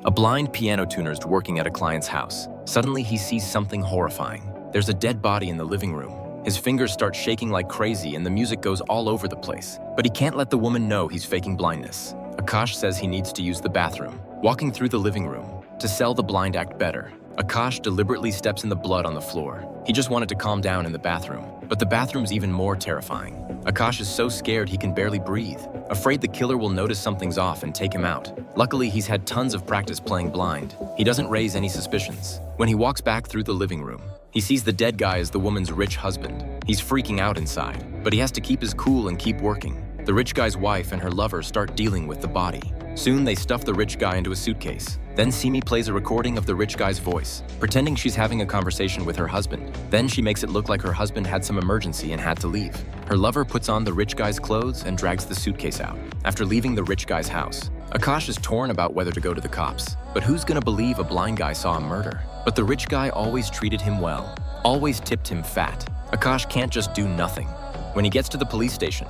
A blind piano tuner is working at a client's house. Suddenly, he sees something horrifying. There's a dead body in the living room. His fingers start shaking like crazy and the music goes all over the place. But he can't let the woman know he's faking blindness. Akash says he needs to use the bathroom. Walking through the living room to sell the blind act better, Akash deliberately steps in the blood on the floor. He just wanted to calm down in the bathroom, but the bathroom's even more terrifying. Akash is so scared he can barely breathe, afraid the killer will notice something's off and take him out. Luckily, he's had tons of practice playing blind. He doesn't raise any suspicions. When he walks back through the living room, he sees the dead guy as the woman's rich husband. He's freaking out inside, but he has to keep his cool and keep working. The rich guy's wife and her lover start dealing with the body. Soon, they stuff the rich guy into a suitcase. Then Simi plays a recording of the rich guy's voice, pretending she's having a conversation with her husband. Then she makes it look like her husband had some emergency and had to leave. Her lover puts on the rich guy's clothes and drags the suitcase out. After leaving the rich guy's house, Akash is torn about whether to go to the cops. But who's gonna believe a blind guy saw a murder? But the rich guy always treated him well, always tipped him fat. Akash can't just do nothing. When he gets to the police station,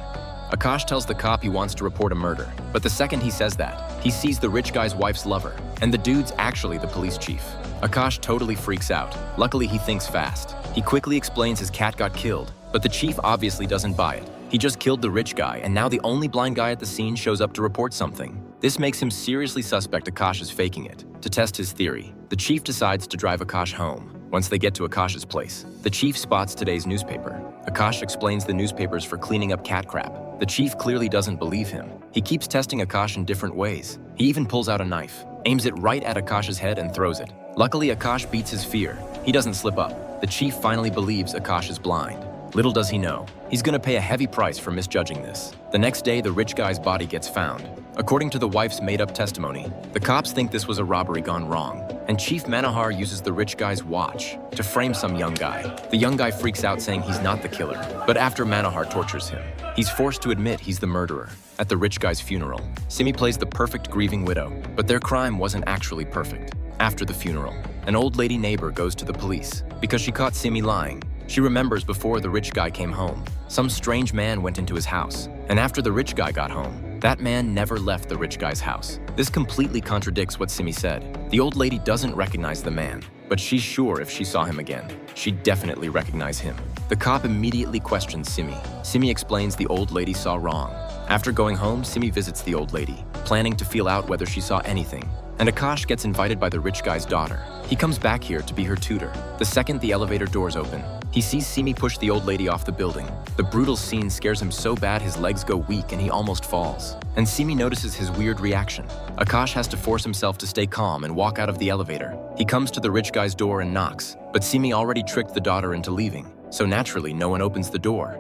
Akash tells the cop he wants to report a murder, but the second he says that, he sees the rich guy's wife's lover, and the dude's actually the police chief. Akash totally freaks out. Luckily, he thinks fast. He quickly explains his cat got killed, but the chief obviously doesn't buy it. He just killed the rich guy, and now the only blind guy at the scene shows up to report something. This makes him seriously suspect Akash is faking it. To test his theory, the chief decides to drive Akash home. Once they get to Akash's place, the chief spots today's newspaper. Akash explains the newspapers for cleaning up cat crap. The chief clearly doesn't believe him. He keeps testing Akash in different ways. He even pulls out a knife, aims it right at Akash's head and throws it. Luckily, Akash beats his fear. He doesn't slip up. The chief finally believes Akash is blind. Little does he know, he's gonna pay a heavy price for misjudging this. The next day, the rich guy's body gets found. According to the wife's made-up testimony, the cops think this was a robbery gone wrong, and Chief Manohar uses the rich guy's watch to frame some young guy. The young guy freaks out saying he's not the killer, but after Manohar tortures him, he's forced to admit he's the murderer. At the rich guy's funeral, Simi plays the perfect grieving widow, but their crime wasn't actually perfect. After the funeral, an old lady neighbor goes to the police because she caught Simi lying. She remembers before the rich guy came home, some strange man went into his house, and after the rich guy got home, that man never left the rich guy's house. This completely contradicts what Simi said. The old lady doesn't recognize the man, but she's sure if she saw him again, she'd definitely recognize him. The cop immediately questions Simi. Simi explains the old lady saw wrong. After going home, Simi visits the old lady, planning to feel out whether she saw anything. And Akash gets invited by the rich guy's daughter. He comes back here to be her tutor. The second the elevator doors open, he sees Simi push the old lady off the building. The brutal scene scares him so bad his legs go weak and he almost falls. And Simi notices his weird reaction. Akash has to force himself to stay calm and walk out of the elevator. He comes to the rich guy's door and knocks, but Simi already tricked the daughter into leaving. So naturally, no one opens the door.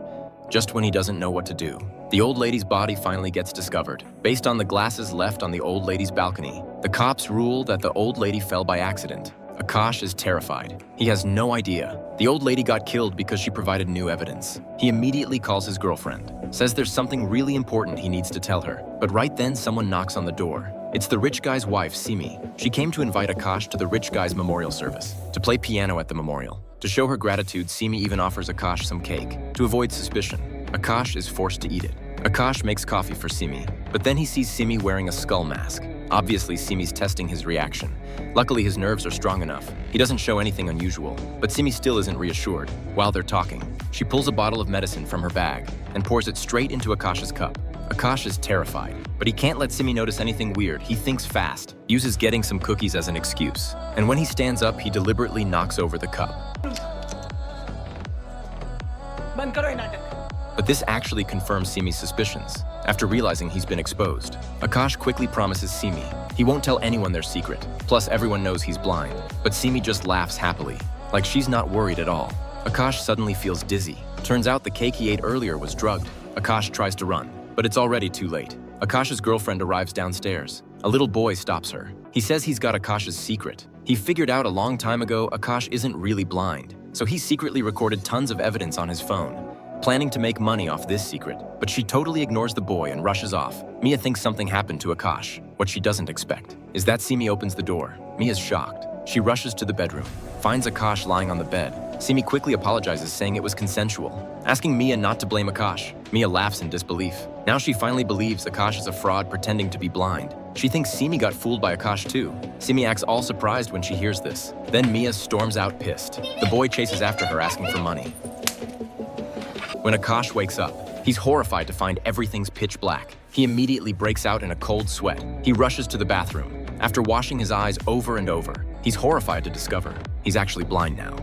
Just when he doesn't know what to do, the old lady's body finally gets discovered. Based on the glasses left on the old lady's balcony, the cops rule that the old lady fell by accident. Akash is terrified. He has no idea. The old lady got killed because she provided new evidence. He immediately calls his girlfriend, says there's something really important he needs to tell her. But right then, someone knocks on the door. It's the rich guy's wife, Simi. She came to invite Akash to the rich guy's memorial service, to play piano at the memorial. To show her gratitude, Simi even offers Akash some cake, to avoid suspicion. Akash is forced to eat it. Akash makes coffee for Simi, but then he sees Simi wearing a skull mask. Obviously, Simi's testing his reaction. Luckily, his nerves are strong enough. He doesn't show anything unusual, but Simi still isn't reassured. While they're talking, she pulls a bottle of medicine from her bag and pours it straight into Akash's cup. Akash is terrified, but he can't let Simi notice anything weird. He thinks fast, uses getting some cookies as an excuse, and when he stands up, he deliberately knocks over the cup. But this actually confirms Simi's suspicions. After realizing he's been exposed, Akash quickly promises Simi he won't tell anyone their secret. Plus, everyone knows he's blind. But Simi just laughs happily, like she's not worried at all. Akash suddenly feels dizzy. Turns out the cake he ate earlier was drugged. Akash tries to run, but it's already too late. Akash's girlfriend arrives downstairs. A little boy stops her. He says he's got Akash's secret. He figured out a long time ago Akash isn't really blind, so he secretly recorded tons of evidence on his phone, planning to make money off this secret. But she totally ignores the boy and rushes off. Mia thinks something happened to Akash. What she doesn't expect is that Simi opens the door. Mia's shocked. She rushes to the bedroom, finds Akash lying on the bed, Simi quickly apologizes, saying it was consensual, asking Mia not to blame Akash. Mia laughs in disbelief. Now she finally believes Akash is a fraud pretending to be blind. She thinks Simi got fooled by Akash too. Simi acts all surprised when she hears this. Then Mia storms out pissed. The boy chases after her asking for money. When Akash wakes up, he's horrified to find everything's pitch black. He immediately breaks out in a cold sweat. He rushes to the bathroom. After washing his eyes over and over, he's horrified to discover he's actually blind now.